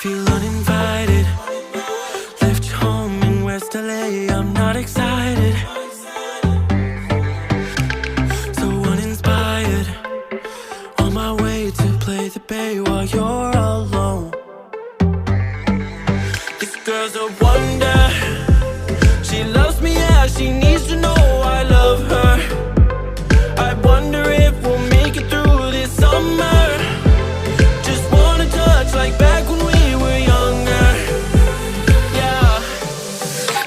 Feel uninvited. Left you home in West LA. I'm not excited. So uninspired. On my way to play the bay while you're alone. This girl's a wonder. She loves me, yeah, she needs to know I love her. I wonder if we'll make it through this summer. Just wanna touch like back when we were younger. Yeah.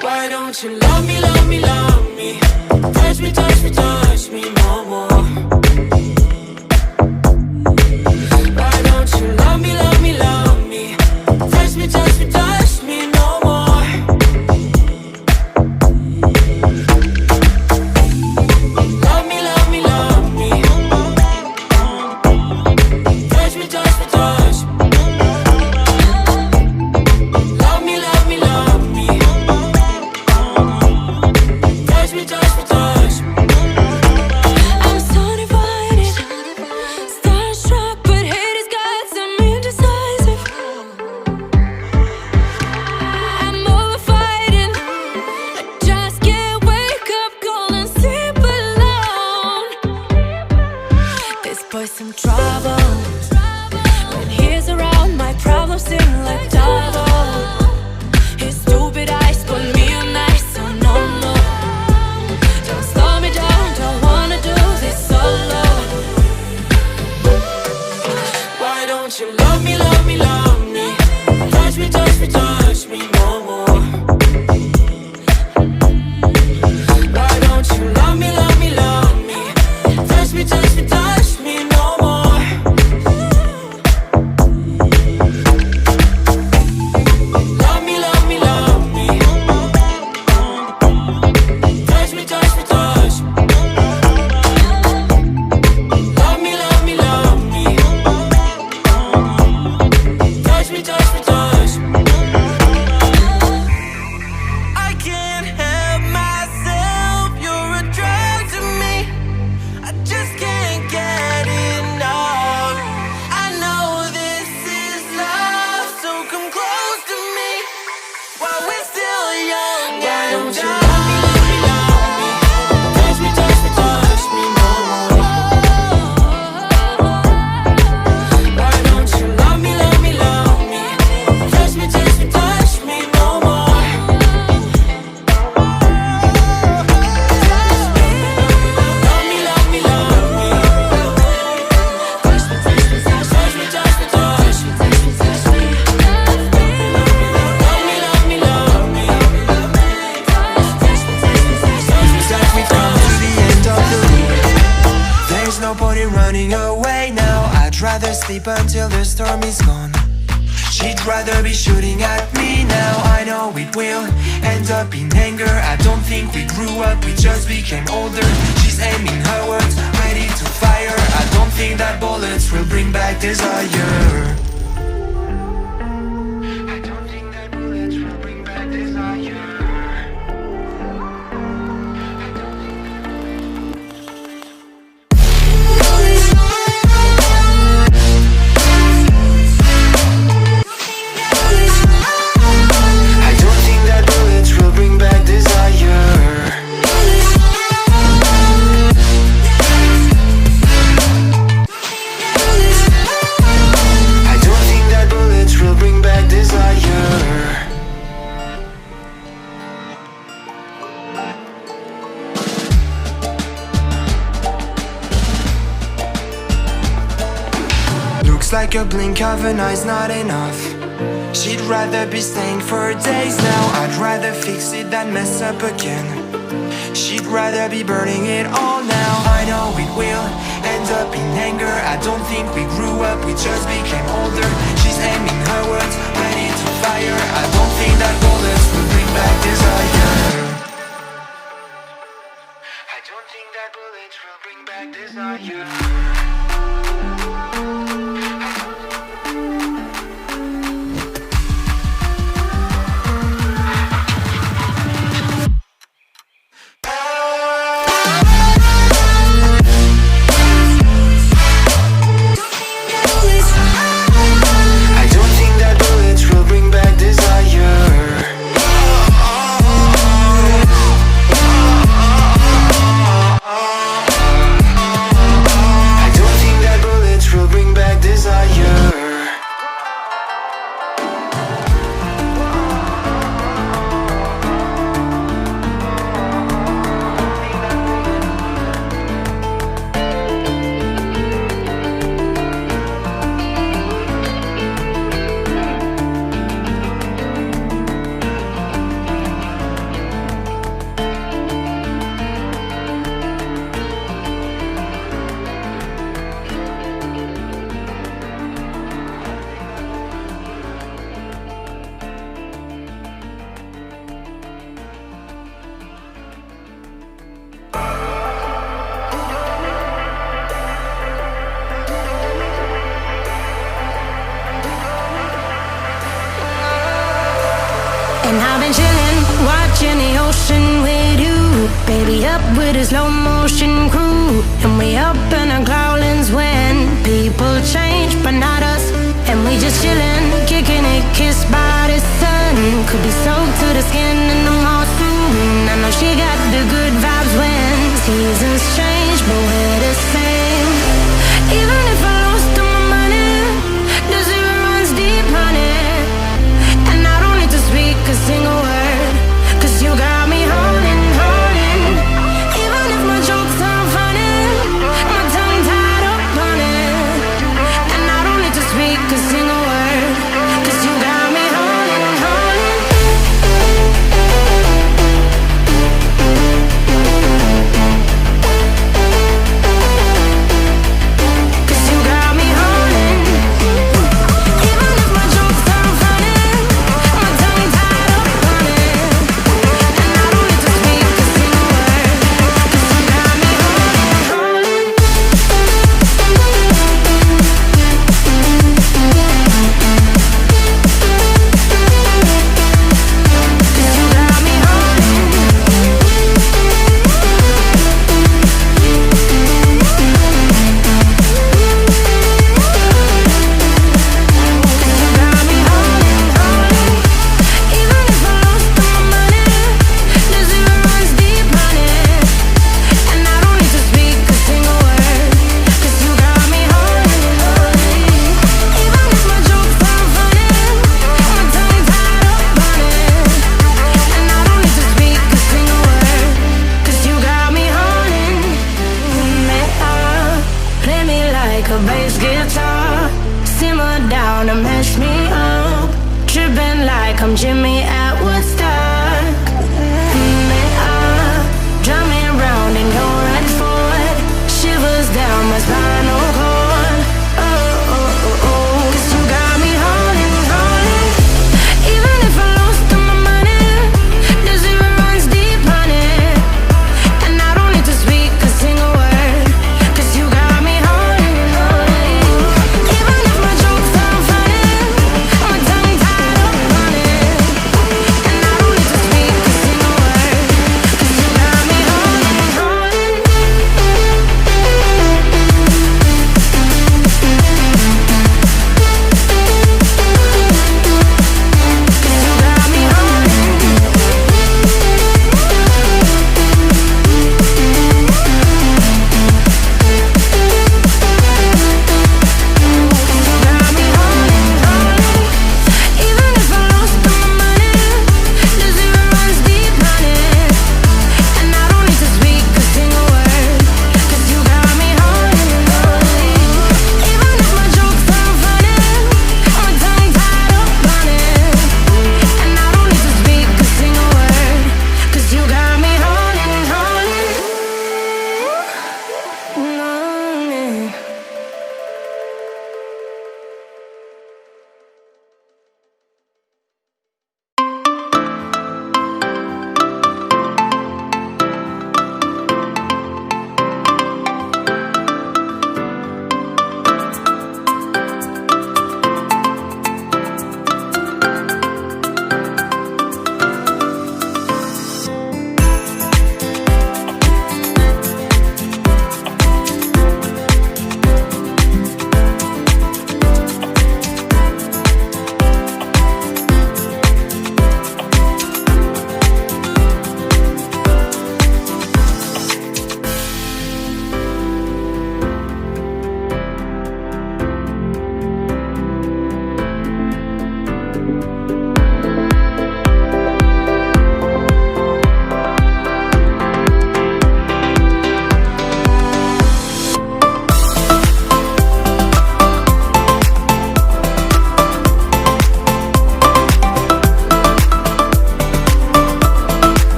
Why don't you love me, love me, love me? Touch me, touch me, touch me no more. Why don't you love me, love me, love me? Touch me, touch me, touch me no more. Love me, love me, love me. Touch me, touch me, touch me. Love me, love me, love me. Touch me, touch me, touch me. I'm so divided, starstruck, but hate has got some indecisive. I'm over fighting, I just can't wake up cold and sleep alone. This boy's some trouble. When he's around, my problems seem like double. His stupid eyes put me on ice, so no, no. Don't slow me down, don't wanna do this solo. Why don't you love me, love me, love me? Touch me, touch me, touch me no more. Why don't you love me, love me, love me? Touch me, touch me, touch me no more. Love me, love me, love me. Touch me, touch me, touch me. Love me, love me, love me. Touch me, touch me, touch me. I can't help myself, you're a drug to me. I just can't get enough. I know this is love, so come close to me while we're still young. Why don't you love me, love me, love me? Touch me, touch me, touch me no more. Why don't you love me, love me, love me? Touch me, touch me, touch me no more. Love me, love me, love me. Touch me, touch me, touch me, touch me, touch me, touch me, touch me. Love me, love me, love me. As we come to the end of the loop, there's no point in running away now. I'd rather sleep until the storm is gone. She'd rather be shooting at me now. I know it will end up in anger. I don't think we grew up, we just became older. She's aiming her words, ready to fire. I don't think that bullets will bring back desire. I don't think that bullets will bring back desire. I don't think that bullets will bring back desire. I don't think that bullets will bring back desire. Looks like a blink of an eye's not enough. She'd rather be staying for days now. I'd rather fix it than mess up again. She'd rather be burning it all now. I know it will end up in anger. I don't think we grew up, we just became older. She's aiming her words, ready to fire. I don't think that bullets will bring back desire. I don't think that bullets will bring back desire. I don't think that bullets And I've been chillin', watching the ocean with you. Baby, up with a slow motion crew. And we up in our growlings when people change, but not us. And we just chillin', kicking it, kissed by the sun. Could be soaked to the skin in the mall soon. I know she got the good vibes when seasons change, but we're the same.